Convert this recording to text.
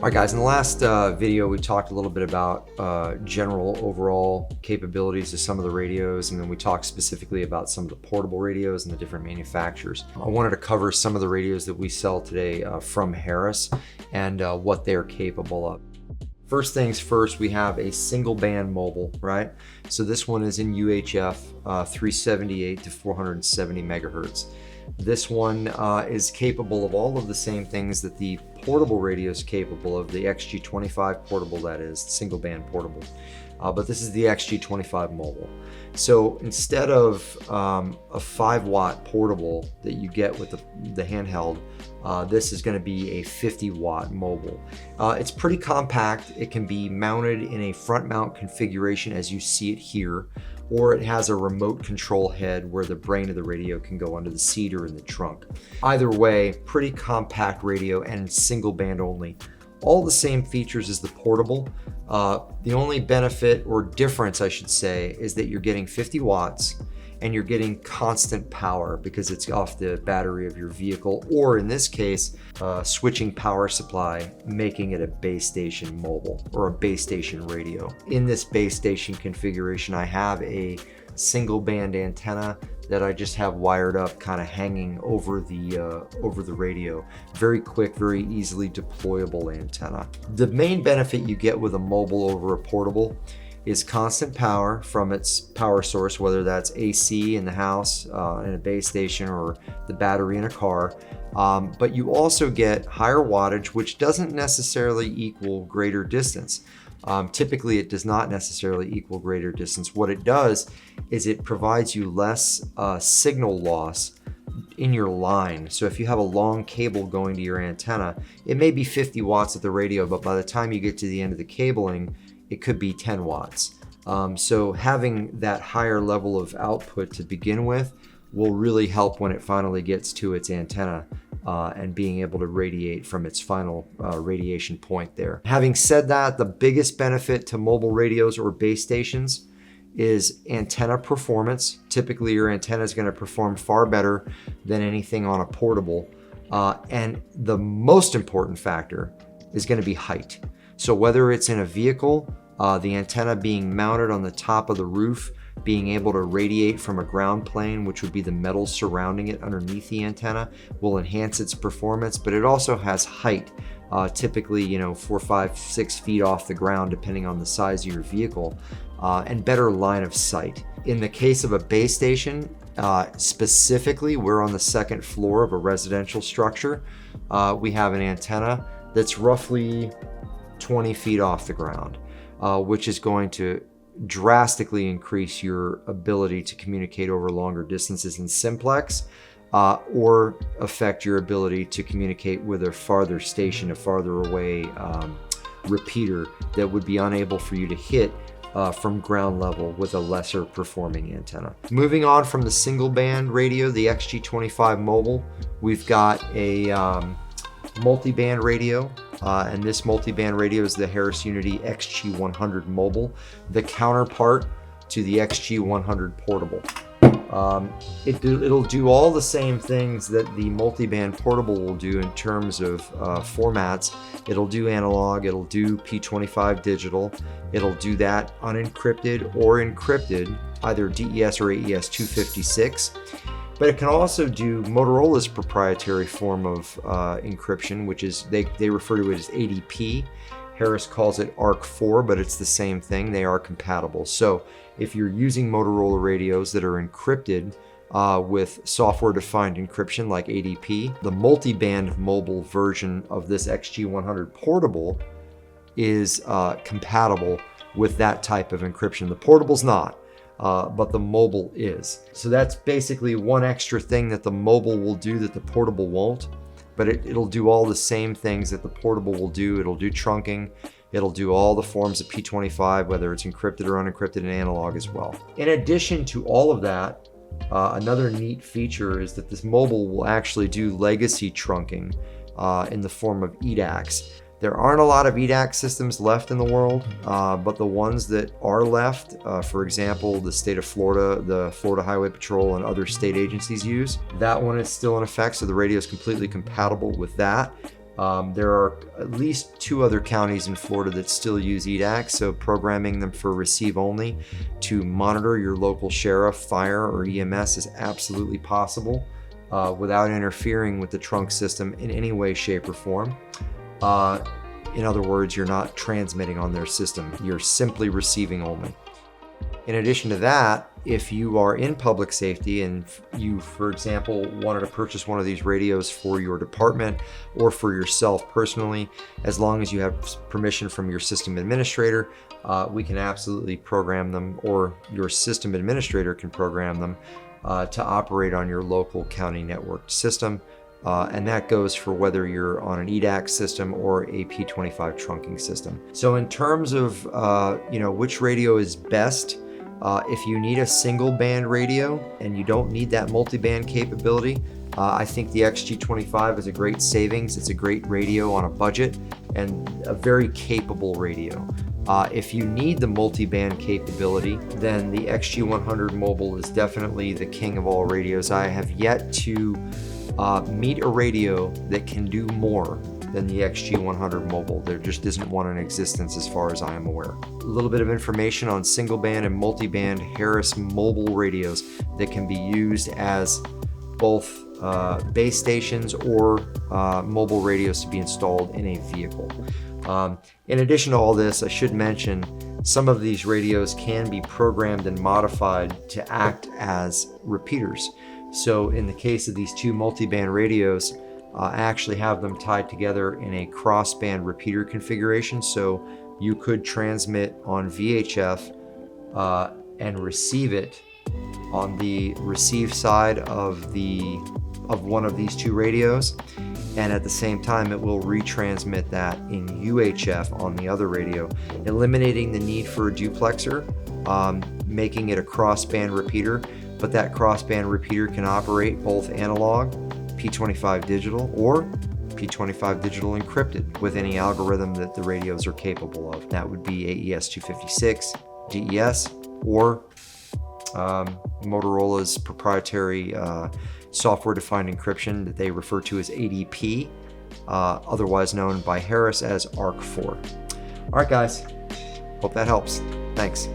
All right, guys, in the last video, we talked a little bit about general overall capabilities of some of the radios, and then we talked specifically about some of the portable radios and the different manufacturers. I wanted to cover some of the radios that we sell today from Harris and what they're capable of. First things first, we have a single band mobile, right? So this one is in UHF 378 to 470 megahertz. This one is capable of all of the same things that the portable radio is capable of, the XG25 portable, that is, single band portable. But this is the XG25 mobile. So instead of a 5-watt portable that you get with the handheld, this is going to be a 50-watt mobile. It's pretty compact. It can be mounted in a front mount configuration as you see it here, or it has a remote control head where the brain of the radio can go under the seat or in the trunk. Either way, pretty compact radio and single band only. All the same features as the portable. The only benefit or difference, I should say, is that you're getting 50 watts and you're getting constant power because it's off the battery of your vehicle, or in this case, switching power supply, making it a base station mobile or a base station radio. In this base station configuration, I have a single band antenna that I just have wired up, kind of hanging over the radio. Very quick, very easily deployable antenna. The main benefit you get with a mobile over a portable is constant power from its power source, whether that's AC in the house, in a base station, or the battery in a car. But you also get higher wattage, which doesn't necessarily equal greater distance. Typically, it does not necessarily equal greater distance. What it does is it provides you less signal loss in your line. So if you have a long cable going to your antenna, it may be 50 watts at the radio, but by the time you get to the end of the cabling, it could be 10 watts. So having that higher level of output to begin with will really help when it finally gets to its antenna and being able to radiate from its final radiation point there. Having said that, the biggest benefit to mobile radios or base stations is antenna performance. Typically, your antenna is going to perform far better than anything on a portable. And the most important factor is going to be height. So whether it's in a vehicle, the antenna being mounted on the top of the roof, being able to radiate from a ground plane, which would be the metal surrounding it underneath the antenna, will enhance its performance, but it also has height, typically 4, 5, 6 feet off the ground, depending on the size of your vehicle, and better line of sight. In the case of a base station, specifically, we're on the second floor of a residential structure. We have an antenna that's roughly 20 feet off the ground, which is going to drastically increase your ability to communicate over longer distances in simplex, or affect your ability to communicate with a farther station, a farther away repeater that would be unable for you to hit from ground level with a lesser performing antenna. Moving on from the single band radio, the XG25 mobile, we've got a multi-band radio, and this multi-band radio is the Harris Unity XG100 mobile, the counterpart to the XG100 portable. It'll do all the same things that the multi-band portable will do in terms of formats. It'll do analog, it'll do P25 digital, it'll do that unencrypted or encrypted, either DES or AES 256. But it can also do Motorola's proprietary form of encryption, which is, they refer to it as ADP. Harris calls it ARC4, but it's the same thing. They are compatible. So if you're using Motorola radios that are encrypted with software-defined encryption like ADP, the multi-band mobile version of this XG100 portable is compatible with that type of encryption. The portable's not. But the mobile is. So that's basically one extra thing that the mobile will do that the portable won't, but it'll do all the same things that the portable will do. It'll do trunking, it'll do all the forms of P25, whether it's encrypted or unencrypted, and analog as well. In addition to all of that, another neat feature is that this mobile will actually do legacy trunking in the form of EDACs. There aren't a lot of EDAC systems left in the world, but the ones that are left, for example, the state of Florida, the Florida Highway Patrol, and other state agencies use, that one is still in effect, so the radio is completely compatible with that. There are at least 2 other counties in Florida that still use EDACs, so programming them for receive only to monitor your local sheriff, fire, or EMS is absolutely possible without interfering with the trunk system in any way, shape, or form. In other words, you're not transmitting on their system, you're simply receiving only. In addition to that, if you are in public safety and you, for example, wanted to purchase one of these radios for your department or for yourself personally, as long as you have permission from your system administrator, we can absolutely program them, or your system administrator can program them to operate on your local county networked system. And that goes for whether you're on an EDAC system or a P25 trunking system. So in terms of which radio is best, if you need a single band radio and you don't need that multi-band capability, I think the XG25 is a great savings. It's a great radio on a budget and a very capable radio. If you need the multi-band capability, then the XG100 Mobile is definitely the king of all radios. I have yet to meet a radio that can do more than the XG100 Mobile. There just isn't one in existence as far as I am aware. A little bit of information on single band and multi-band Harris mobile radios that can be used as both base stations or mobile radios to be installed in a vehicle. In addition to all this, I should mention some of these radios can be programmed and modified to act as repeaters. So in the case of these 2 multi-band radios, I actually have them tied together in a cross-band repeater configuration. So you could transmit on VHF and receive it on the receive side of one of these 2 radios, and at the same time it will retransmit that in UHF on the other radio, eliminating the need for a duplexer, making it a cross-band repeater. But that cross-band repeater can operate both analog, P25 digital, or P25 digital encrypted with any algorithm that the radios are capable of. That would be AES 256, DES, or Motorola's proprietary software-defined encryption that they refer to as ADP, otherwise known by Harris as ARC4. All right, guys, hope that helps. Thanks.